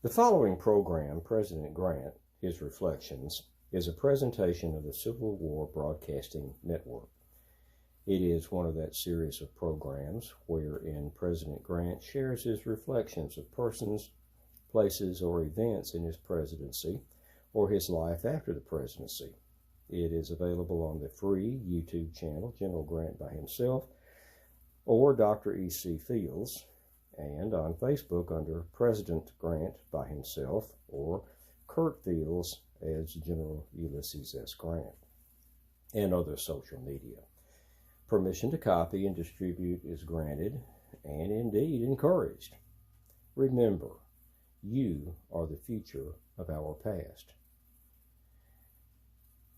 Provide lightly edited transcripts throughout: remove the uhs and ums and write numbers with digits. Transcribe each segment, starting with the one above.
The following program, President Grant, His Reflections, is a presentation of the Civil War Broadcasting Network. It is one of that series of programs wherein President Grant shares his reflections of persons, places, or events in his presidency or his life after the presidency. It is available on the free YouTube channel, General Grant by himself, or Dr. E.C. Fields, and on Facebook under President Grant by himself or Kurt Fields as General Ulysses S. Grant, and other social media. Permission to copy and distribute is granted and indeed encouraged. Remember, you are the future of our past.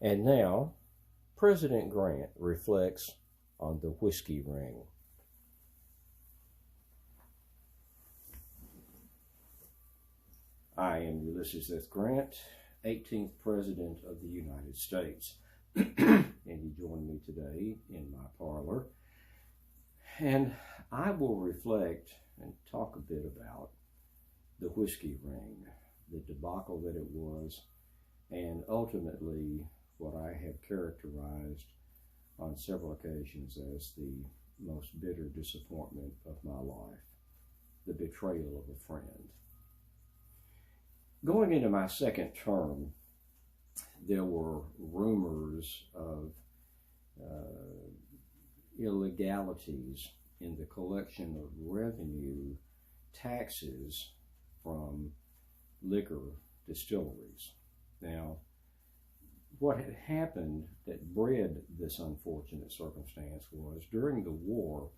And now, President Grant reflects on the whiskey ring. I am Ulysses S. Grant, 18th President of the United States. And you join me today in my parlor. And I will reflect and talk a bit about the whiskey ring, the debacle that it was, and ultimately what I have characterized on several occasions as the most bitter disappointment of my life, the betrayal of a friend. Going into my second term, there were rumors of illegalities in the collection of revenue taxes from liquor distilleries. Now, what had happened that bred this unfortunate circumstance was during the war,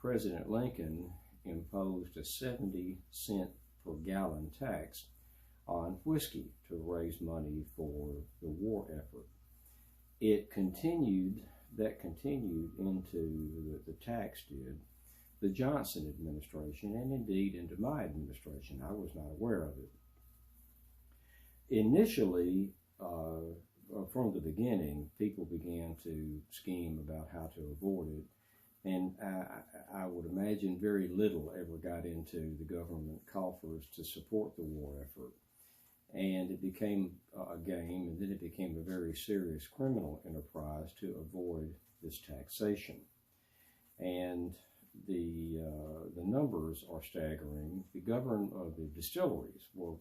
President Lincoln imposed a 70-cent per gallon tax on whiskey to raise money for the war effort. That continued into the tax did, the Johnson administration, and indeed into my administration. I was not aware of it. Initially, from the beginning, people began to scheme about how to avoid it, and I would imagine very little ever got into the government coffers to support the war effort. And it became a game, and then it became a very serious criminal enterprise to avoid this taxation. And the numbers are staggering. The distilleries were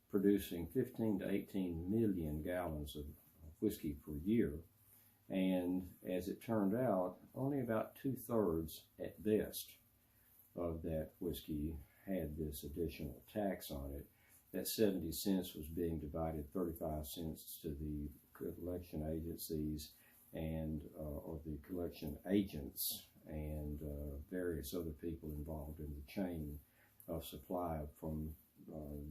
producing 15 to 18 million gallons of whiskey per year, and as it turned out, only about 2/3 at best of that whiskey had this additional tax on it. That 70 cents was being divided 35 cents to the collection agencies and or the collection agents and various other people involved in the chain of supply from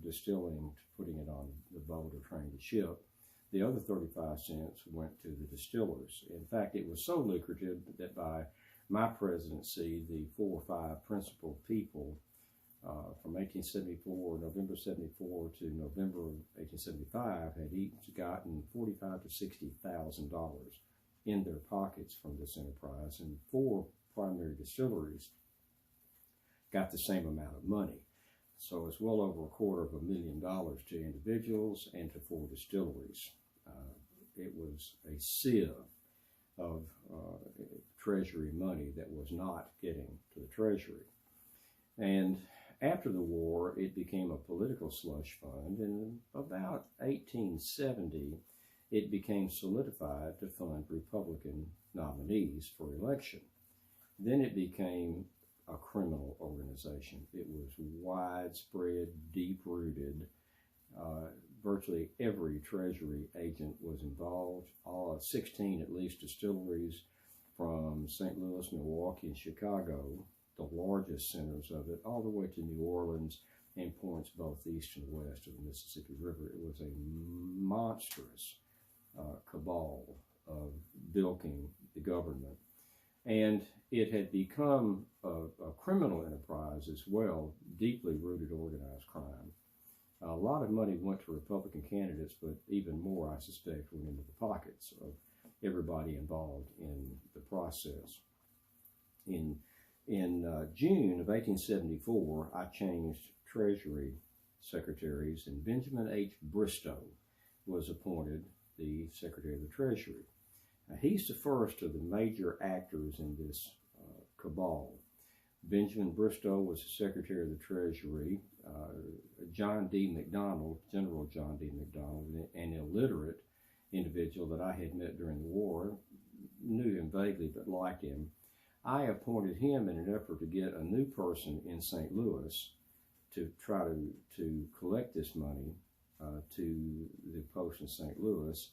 distilling to putting it on the boat or train to ship. The other 35 cents went to the distillers. In fact, it was so lucrative that by my presidency, the 4 or 5 principal people from 1874, November 74 to November of 1875 had each gotten $45,000 to $60,000 in their pockets from this enterprise, and 4 primary distilleries got the same amount of money. So it's well over $250,000 to individuals and to 4 distilleries. It was a sieve of Treasury money that was not getting to the Treasury. And after the war, it became a political slush fund, and in about 1870, it became solidified to fund Republican nominees for election. Then it became a criminal organization. It was widespread, deep-rooted. Virtually every Treasury agent was involved. All 16 at least distilleries from St. Louis, Milwaukee, and Chicago, the largest centers of it, all the way to New Orleans and points both east and west of the Mississippi River. It was a monstrous cabal of bilking the government. And it had become a criminal enterprise as well, deeply rooted organized crime. A lot of money went to Republican candidates, but even more, I suspect, went into the pockets of everybody involved in the process. In June of 1874, I changed Treasury secretaries, and Benjamin H. Bristow was appointed the Secretary of the Treasury. Now, he's the first of the major actors in this cabal. Benjamin Bristow was the Secretary of the Treasury. John D. McDonald, General John D. McDonald, an illiterate individual that I had met during the war, knew him vaguely but liked him. I appointed him in an effort to get a new person in St. Louis to try to collect this money to the post in St. Louis,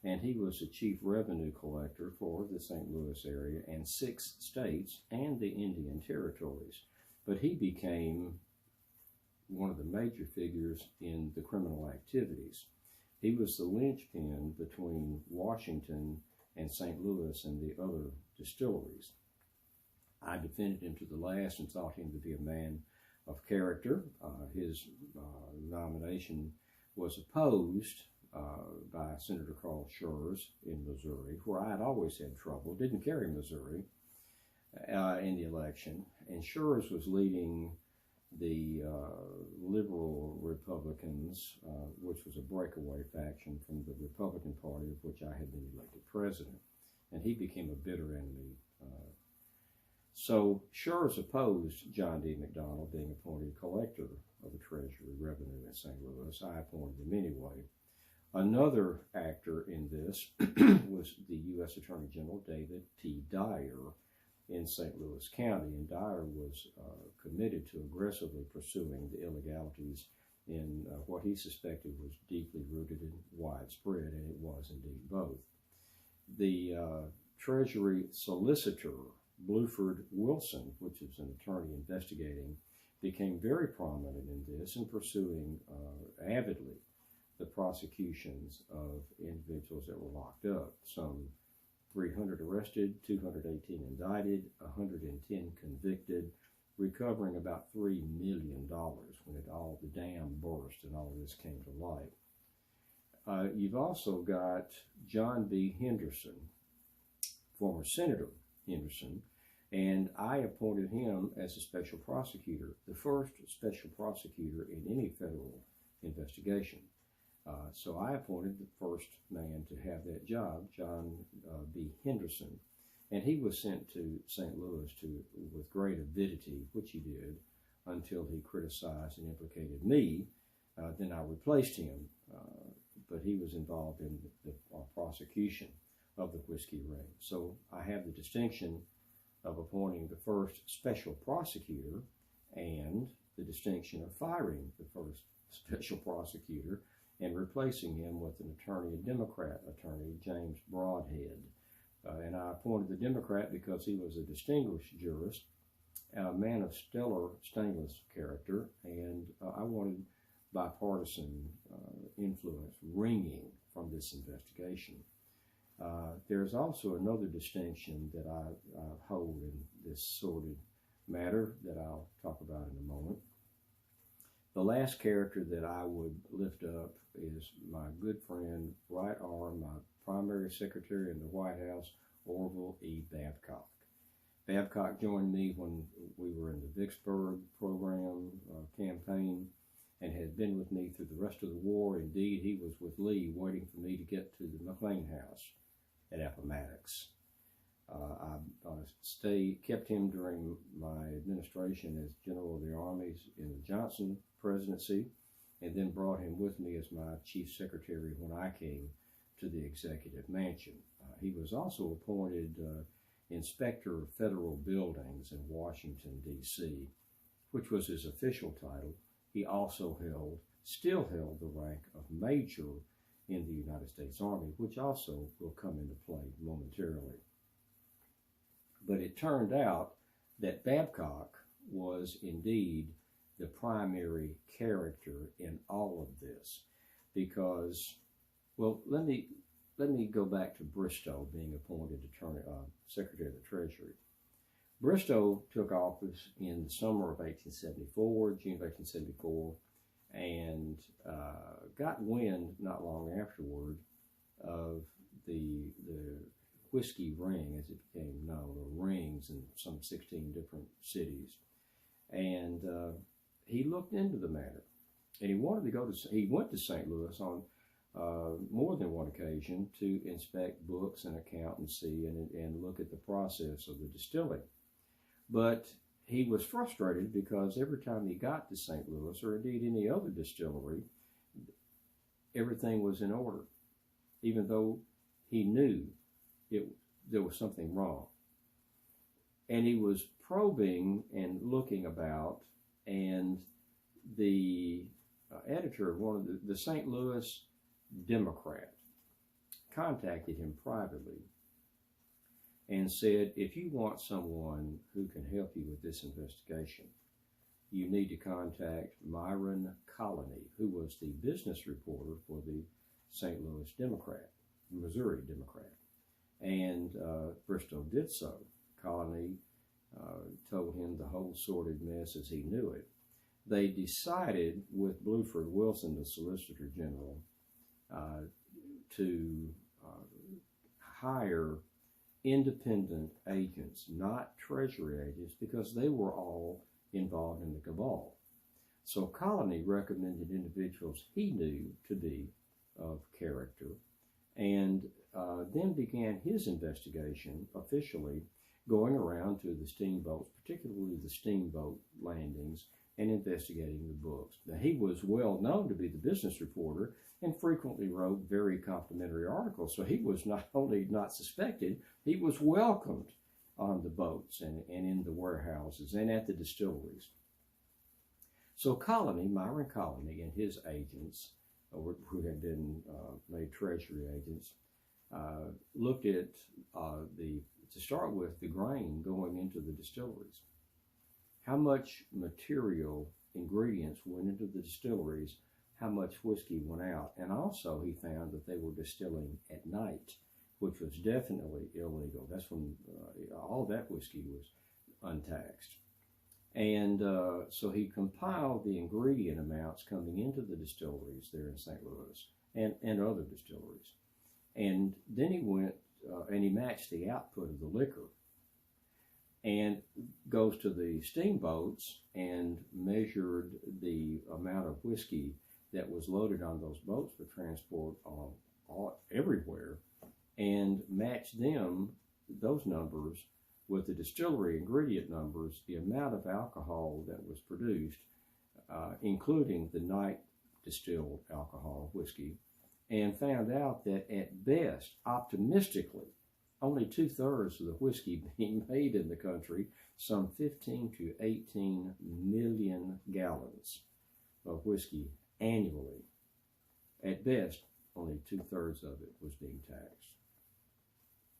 and he was the chief revenue collector for the St. Louis area and 6 states and the Indian Territories. But he became one of the major figures in the criminal activities. He was the linchpin between Washington and St. Louis and the other distilleries. I defended him to the last and thought him to be a man of character. His nomination was opposed by Senator Carl Schurz in Missouri, where I had always had trouble, didn't carry Missouri in the election. And Schurz was leading the liberal Republicans, which was a breakaway faction from the Republican Party, of which I had been elected president. And he became a bitter enemy. So Schurz opposed John D. McDonald being appointed collector of the Treasury revenue in St. Louis. I appointed him anyway. Another actor in this was the U.S. Attorney General David T. Dyer in St. Louis County, and Dyer was committed to aggressively pursuing the illegalities in what he suspected was deeply rooted and widespread, and it was indeed both. The Treasury Solicitor, Bluford Wilson, which is an attorney investigating, became very prominent in this and pursuing avidly the prosecutions of individuals that were locked up. Some 300 arrested, 218 indicted, 110 convicted, recovering about $3 million when the dam burst and all of this came to light. You've also got John B. Henderson, former Senator Henderson, and I appointed him as a special prosecutor, the first special prosecutor in any federal investigation. So I appointed the first man to have that job, John B. Henderson, and he was sent to St. Louis with great avidity, which he did, until he criticized and implicated me. Then I replaced him, but he was involved in the prosecution of the whiskey ring. So I have the distinction of appointing the first special prosecutor and the distinction of firing the first special prosecutor and replacing him with an attorney, a Democrat attorney, James Broadhead. And I appointed the Democrat because he was a distinguished jurist, a man of stellar stainless character, and I wanted bipartisan influence ringing from this investigation. There's also another distinction that I hold in this sordid matter that I'll talk about in a moment. The last character that I would lift up is my good friend, right arm, my primary secretary in the White House, Orville E. Babcock. Babcock joined me when we were in the Vicksburg program campaign and has been with me through the rest of the war. Indeed, he was with Lee waiting for me to get to the McLean House at Appomattox. I kept him during my administration as General of the Armies in the Johnson presidency, and then brought him with me as my chief secretary when I came to the executive mansion. He was also appointed Inspector of Federal Buildings in Washington, D.C., which was his official title. He also still held the rank of Major in the United States Army, which also will come into play momentarily. But it turned out that Babcock was indeed the primary character in all of this because, well, let me go back to Bristow being appointed Secretary of the Treasury. Bristow took office in the summer of 1874, June of 1874, and got wind not long afterward of the whiskey ring, as it became known, or rings in some 16 different cities. And he looked into the matter. And he wanted to go to, he went to St. Louis on more than one occasion to inspect books and accountancy and look at the process of the distilling. But he was frustrated because every time he got to St. Louis, or indeed any other distillery, everything was in order, even though he knew there was something wrong. And he was probing and looking about, and the editor of one of the St. Louis Democrat contacted him privately and said, if you want someone who can help you with this investigation, you need to contact Myron Colony, who was the business reporter for the St. Louis Democrat, Missouri Democrat. And Bristow did so. Colony told him the whole sordid mess as he knew it. They decided with Bluford Wilson, the Solicitor General, to hire independent agents, not Treasury agents, because they were all involved in the cabal. So Colony recommended individuals he knew to be of character, and then began his investigation officially, going around to the steamboats, particularly the steamboat landings, and investigating the books. Now, he was well known to be the business reporter and frequently wrote very complimentary articles. So he was not only not suspected, he was welcomed on the boats and in the warehouses and at the distilleries. So Colony, Myron Colony, and his agents, who had been made Treasury agents, looked at to start with, the grain going into the distilleries. How much material ingredients went into the distilleries, how much whiskey went out. And also he found that they were distilling at night, which was definitely illegal. That's when all that whiskey was untaxed. And so he compiled the ingredient amounts coming into the distilleries there in St. Louis and other distilleries. And then he went and he matched the output of the liquor, and goes to the steamboats and measured the amount of whiskey that was loaded on those boats for transport everywhere, and matched those numbers with the distillery ingredient numbers, the amount of alcohol that was produced, including the night distilled alcohol, whiskey, and found out that at best, optimistically, only 2/3 of the whiskey being made in the country, some 15 to 18 million gallons of whiskey annually. At best, only 2/3 of it was being taxed.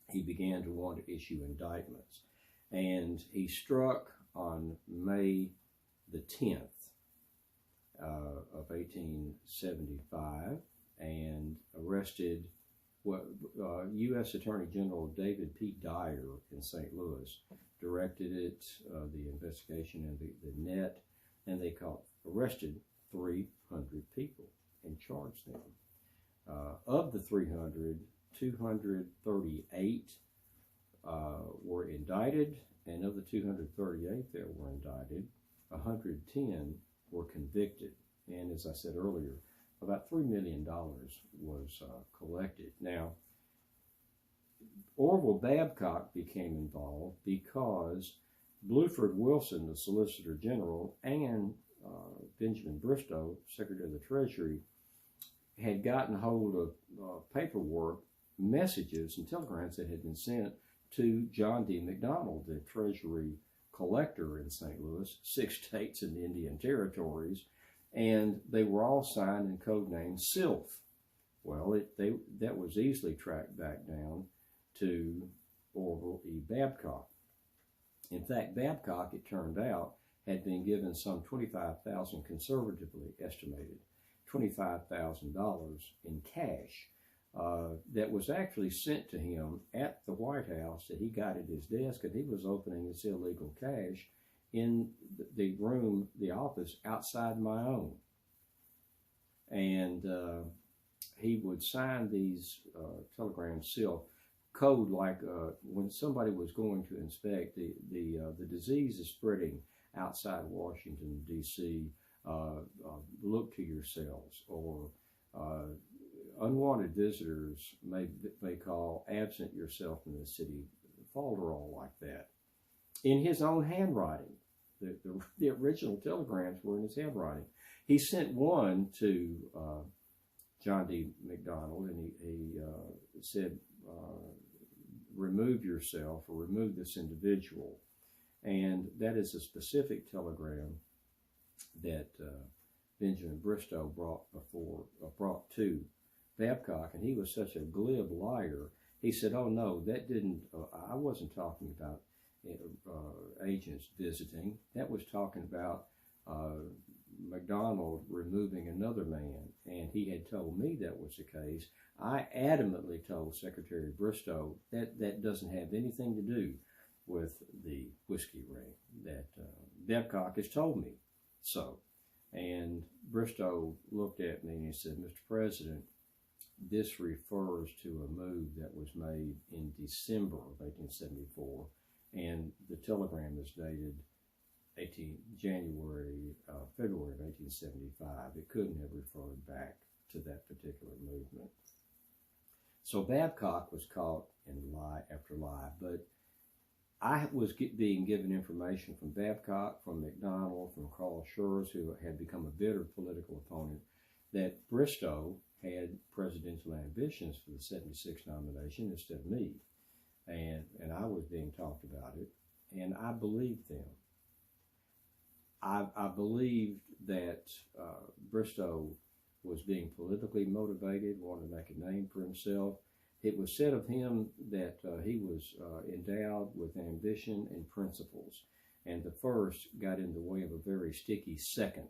He began to want to issue indictments, and he struck on May the 10th of 1875 and arrested U.S. Attorney General David P. Dyer in St. Louis directed it, the investigation and the net, and they arrested 300 people and charged them. Of the 300, 238 were indicted, and of the 238 that were indicted, 110 were convicted. And as I said earlier, about $3 million was collected. Now, Orville Babcock became involved because Bluford Wilson, the Solicitor General, and Benjamin Bristow, Secretary of the Treasury, had gotten hold of paperwork, messages, and telegrams that had been sent to John D. McDonald, the Treasury collector in St. Louis, 6 states and the Indian Territories, and they were all signed in code name Sylph. Well, that was easily tracked back down to Orville E. Babcock. In fact, Babcock, it turned out, had been given some $25,000, conservatively estimated, $25,000 in cash that was actually sent to him at the White House that he got at his desk, and he was opening this illegal cash in the room, the office outside my own. And he would sign these telegrams Sylph, code like when somebody was going to inspect, the disease is spreading outside Washington, D.C. look to yourselves, or unwanted visitors may call, absent yourself in the city, falderall like that. In his own handwriting. The original telegrams were in his handwriting. He sent one to John D. McDonald, and he said, remove yourself, or remove this individual. And that is a specific telegram that Benjamin Bristow brought to Babcock, and he was such a glib liar. He said, oh no, that didn't, I wasn't talking about agents visiting. That was talking about McDonald removing another man, and he had told me that was the case. I adamantly told Secretary Bristow that doesn't have anything to do with the whiskey ring, that Babcock has told me so. And Bristow looked at me and he said, Mr. President, this refers to a move that was made in December of 1874, and the telegram is dated February of 1875. It couldn't have referred back to that particular movement. So Babcock was caught in lie after lie, but I was being given information from Babcock, from McDonald, from Carl Schurz, who had become a bitter political opponent, that Bristow had presidential ambitions for the 76 nomination instead of me. And I was being talked about it, and I believed them. I believed that Bristow was being politically motivated, wanted to make a name for himself. It was said of him that he was endowed with ambition and principles, and the first got in the way of a very sticky second.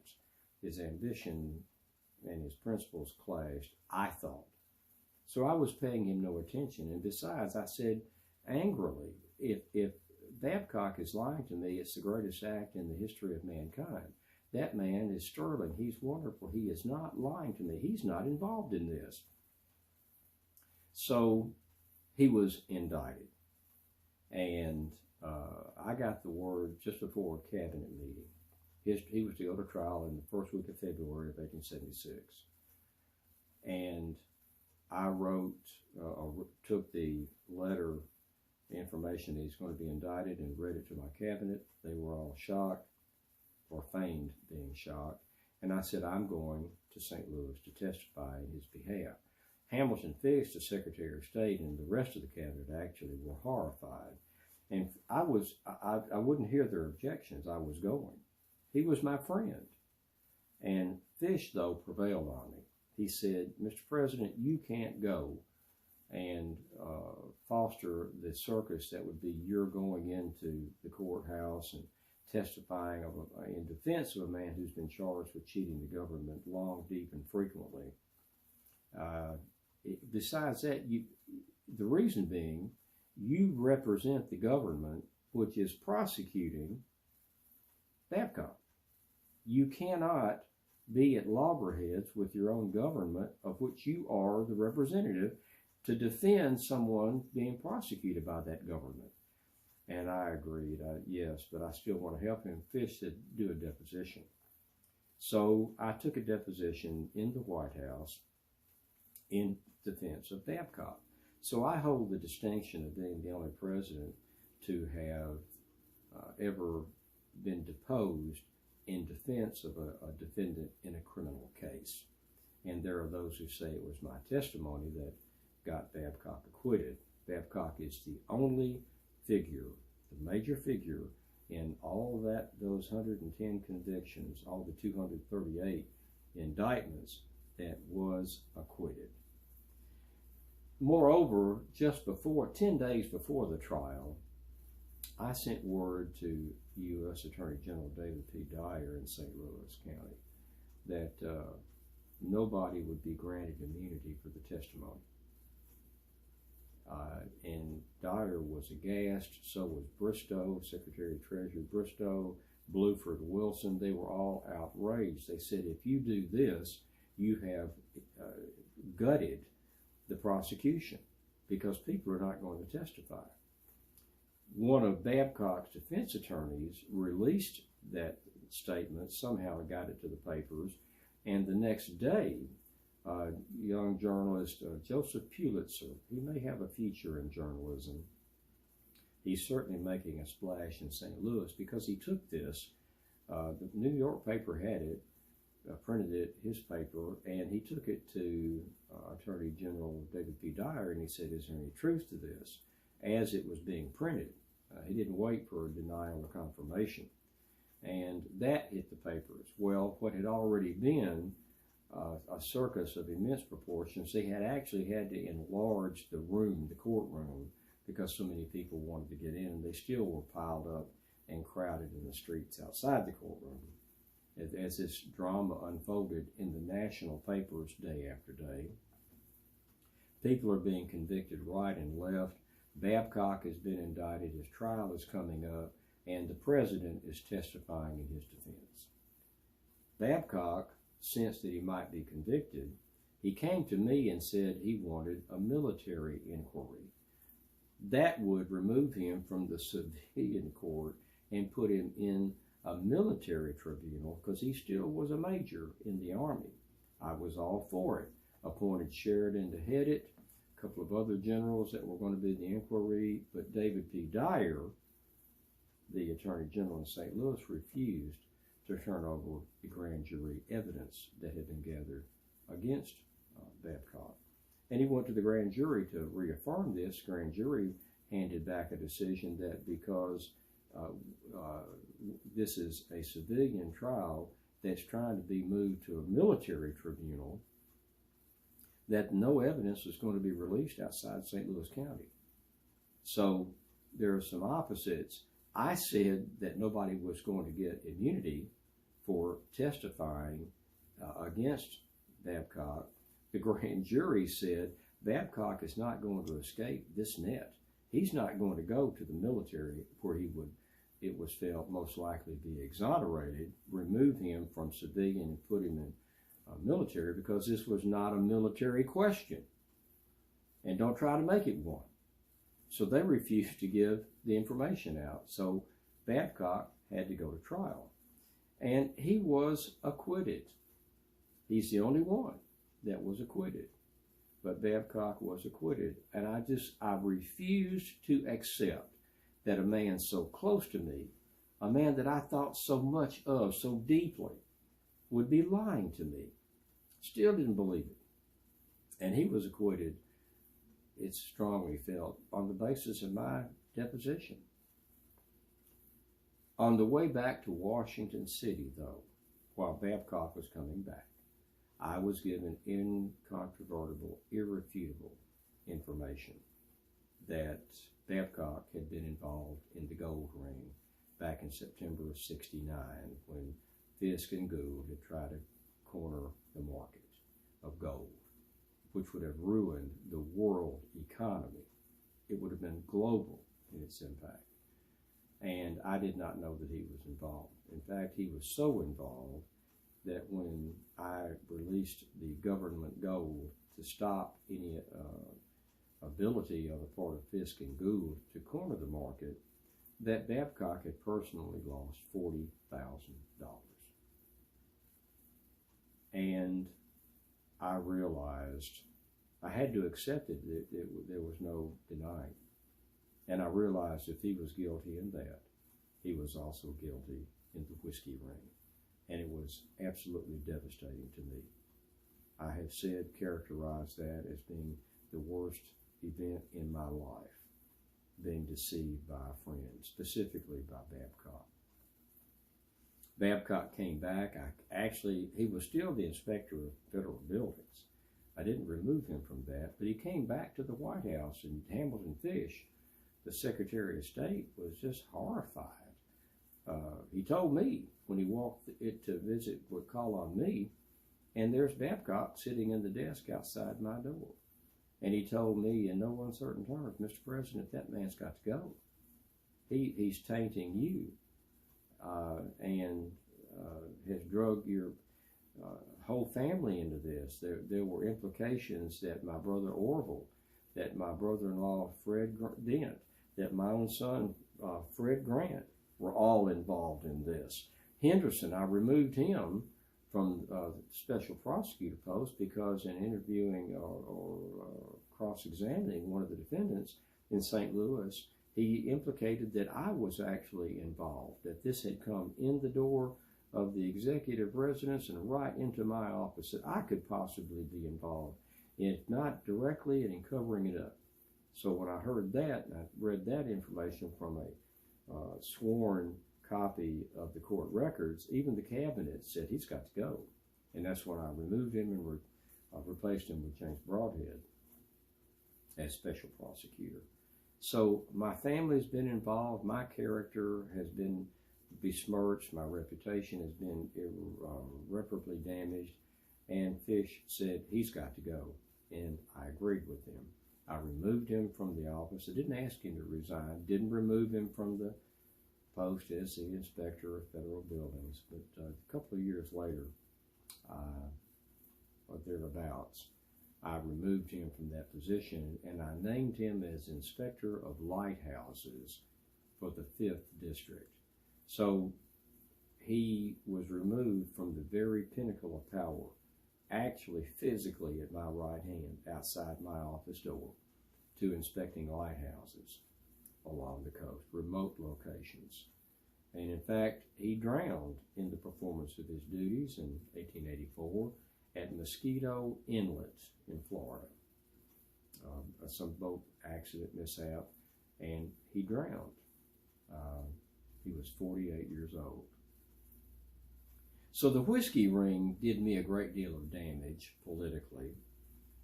His ambition and his principles clashed, I thought. So I was paying him no attention, and besides, I said angrily, if Babcock is lying to me, it's the greatest act in the history of mankind. That man is sterling. He's wonderful. He is not lying to me. He's not involved in this. So he was indicted. And I got the word just before a cabinet meeting. He was to go to trial in the first week of February of 1876. And I took the letter, information that he's going to be indicted, and read it to my cabinet. They were all shocked, or feigned being shocked. And I said, I'm going to St. Louis to testify in his behalf. Hamilton Fisk, the Secretary of State, and the rest of the cabinet actually were horrified. And I wouldn't hear their objections. I was going. He was my friend. And Fish, though, prevailed on me. He said, Mr. President, you can't go and foster the circus that would be your going into the courthouse and testifying in defense of a man who's been charged with cheating the government long, deep, and frequently. Besides that, the reason being, you represent the government which is prosecuting Babcock. You cannot be at loggerheads with your own government, of which you are the representative, to defend someone being prosecuted by that government. And I agreed, yes, but I still want to help him. Fish said, do a deposition. So I took a deposition in the White House in defense of Babcock. So I hold the distinction of being the only president to have ever been deposed in defense of a defendant in a criminal case. And there are those who say it was my testimony that got Babcock acquitted. Babcock is the only figure, the major figure in all those 110 convictions, all the 238 indictments, that was acquitted. Moreover, just 10 days before the trial, I sent word to U.S. Attorney General David P. Dyer in St. Louis County that nobody would be granted immunity for the testimony. And Dyer was aghast, so was Bristow, Secretary of Treasury Bristow, Bluford, Wilson. They were all outraged. They said, if you do this, you have gutted the prosecution, because people are not going to testify. One of Babcock's defense attorneys released that statement. Somehow it got it to the papers. And the next day, young journalist Joseph Pulitzer, he may have a future in journalism. He's certainly making a splash in St. Louis because he took this. The New York paper had it, printed it, his paper, and he took it to Attorney General David P. Dyer, and he said, is there any truth to this? As it was being printed. He didn't wait for a denial or confirmation. And that hit the papers. Well, what had already been a circus of immense proportions, they had actually had to enlarge the room, the courtroom, because so many people wanted to get in, and they still were piled up and crowded in the streets outside the courtroom. As this drama unfolded in the national papers day after day, people are being convicted right and left. Babcock has been indicted, his trial is coming up, and the president is testifying in his defense. Babcock sensed that he might be convicted. He came to me and said he wanted a military inquiry. That would remove him from the civilian court and put him in a military tribunal because he still was a major in the Army. I was all for it. Appointed Sheridan to head it, a couple of other generals that were going to be the inquiry, but David P. Dyer, the Attorney General in St. Louis, refused to turn over the grand jury evidence that had been gathered against Babcock. And he went to the grand jury to reaffirm this. Grand jury handed back a decision that because this is a civilian trial that's trying to be moved to a military tribunal, that no evidence is going to be released outside St. Louis County. So there are some opposites. I said that nobody was going to get immunity for testifying against Babcock. The grand jury said Babcock is not going to escape this net. He's not going to go to the military where it was felt most likely be exonerated, remove him from civilian and put him in military, because this was not a military question. And don't try to make it one. So they refused to give the information out. So Babcock had to go to trial. And he was acquitted. He's the only one that was acquitted. But Babcock was acquitted. And I refused to accept that a man so close to me, a man that I thought so much of, so deeply, would be lying to me. Still didn't believe it. And he was acquitted, it's strongly felt, on the basis of my deposition. On the way back to Washington City, though, while Babcock was coming back, I was given incontrovertible, irrefutable information that Babcock had been involved in the gold ring back in September of '69 when Fisk and Gould had tried to corner the market of gold, which would have ruined the world economy. It would have been global in its impact. And I did not know that he was involved. In fact, he was so involved that when I released the government gold to stop any ability on the part of Fisk and Gould to corner the market, that Babcock had personally lost $40,000. And I realized I had to accept it. There was no denying. And I realized if he was guilty in that, he was also guilty in the whiskey ring. And it was absolutely devastating to me. I have characterized that as being the worst event in my life, being deceived by a friend, specifically by Babcock. Babcock came back. He was still the inspector of federal buildings. I didn't remove him from that, but he came back to the White House, and Hamilton Fish, the Secretary of State, was just horrified. He told me when he walked it to visit, would call on me, and there's Babcock sitting in the desk outside my door. And he told me in no uncertain terms, Mr. President, that man's got to go. He's tainting you and has drugged your whole family into this. There were implications that my brother Orville, that my brother-in-law Fred Dent, that my own son Fred Grant were all involved in this. Henderson, I removed him from the special prosecutor post because in interviewing or cross-examining one of the defendants in St. Louis, he implicated that I was actually involved, that this had come in the door of the executive residence and right into my office, that I could possibly be involved, if not directly, and in covering it up. So when I heard that, and I read that information from a sworn copy of the court records, even the cabinet said he's got to go. And that's when I removed him and replaced him with James Broadhead as special prosecutor. So my family's been involved. My character has been besmirched. My reputation has been irreparably damaged. And Fish said he's got to go. And I agreed with him. I removed him from the office. I didn't ask him to resign. Didn't remove him from the post as the inspector of federal buildings. But a couple of years later, or thereabouts, I removed him from that position, and I named him as inspector of lighthouses for the 5th district. So he was removed from the very pinnacle of power, actually physically at my right hand outside my office door, to inspecting lighthouses along the coast, remote locations. And in fact, he drowned in the performance of his duties in 1884 at Mosquito Inlet in Florida. Some boat accident mishap, and he drowned. He was 48 years old. So the whiskey ring did me a great deal of damage politically,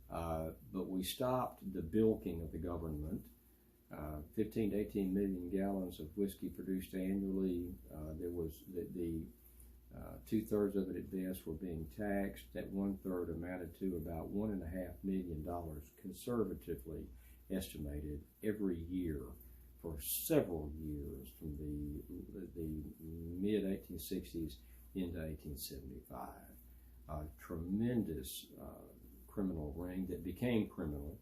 but we stopped the bilking of the government. 15 to 18 million gallons of whiskey produced annually. There was the 2/3 of it at best were being taxed. That 1/3 amounted to about $1.5 million, conservatively estimated, every year for several years from the mid 1860s into 1875. A tremendous criminal ring that became criminal.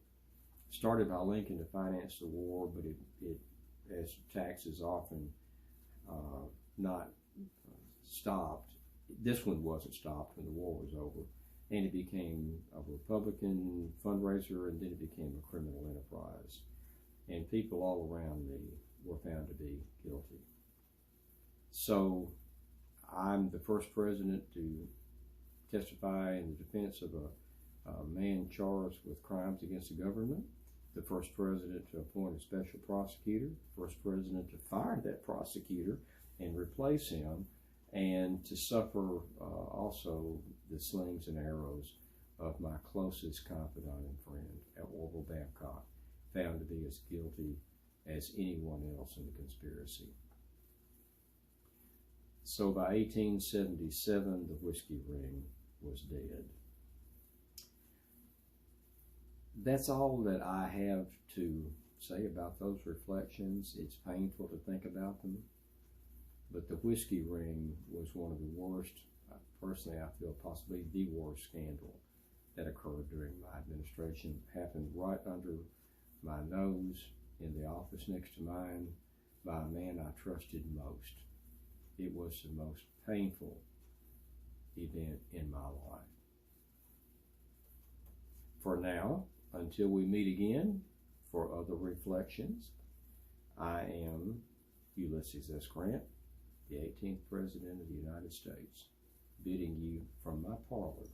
Started by Lincoln to finance the war, but it as taxes often not stopped. This one wasn't stopped when the war was over, and it became a Republican fundraiser, and then it became a criminal enterprise. And people all around me were found to be guilty. So I'm the first president to testify in the defense of a man charged with crimes against the government, the first president to appoint a special prosecutor, first president to fire that prosecutor and replace him, and to suffer also the slings and arrows of my closest confidant and friend, Orville Babcock, found to be as guilty as anyone else in the conspiracy. So by 1877, the whiskey ring was dead. That's all that I have to say about those reflections. It's painful to think about them, but the whiskey ring was one of the worst, personally I feel possibly the worst scandal that occurred during my administration. Happened right under my nose in the office next to mine by a man I trusted most. It was the most painful event in my life. For now, until we meet again for other reflections, I am Ulysses S. Grant, the 18th President of the United States, bidding you from my parlor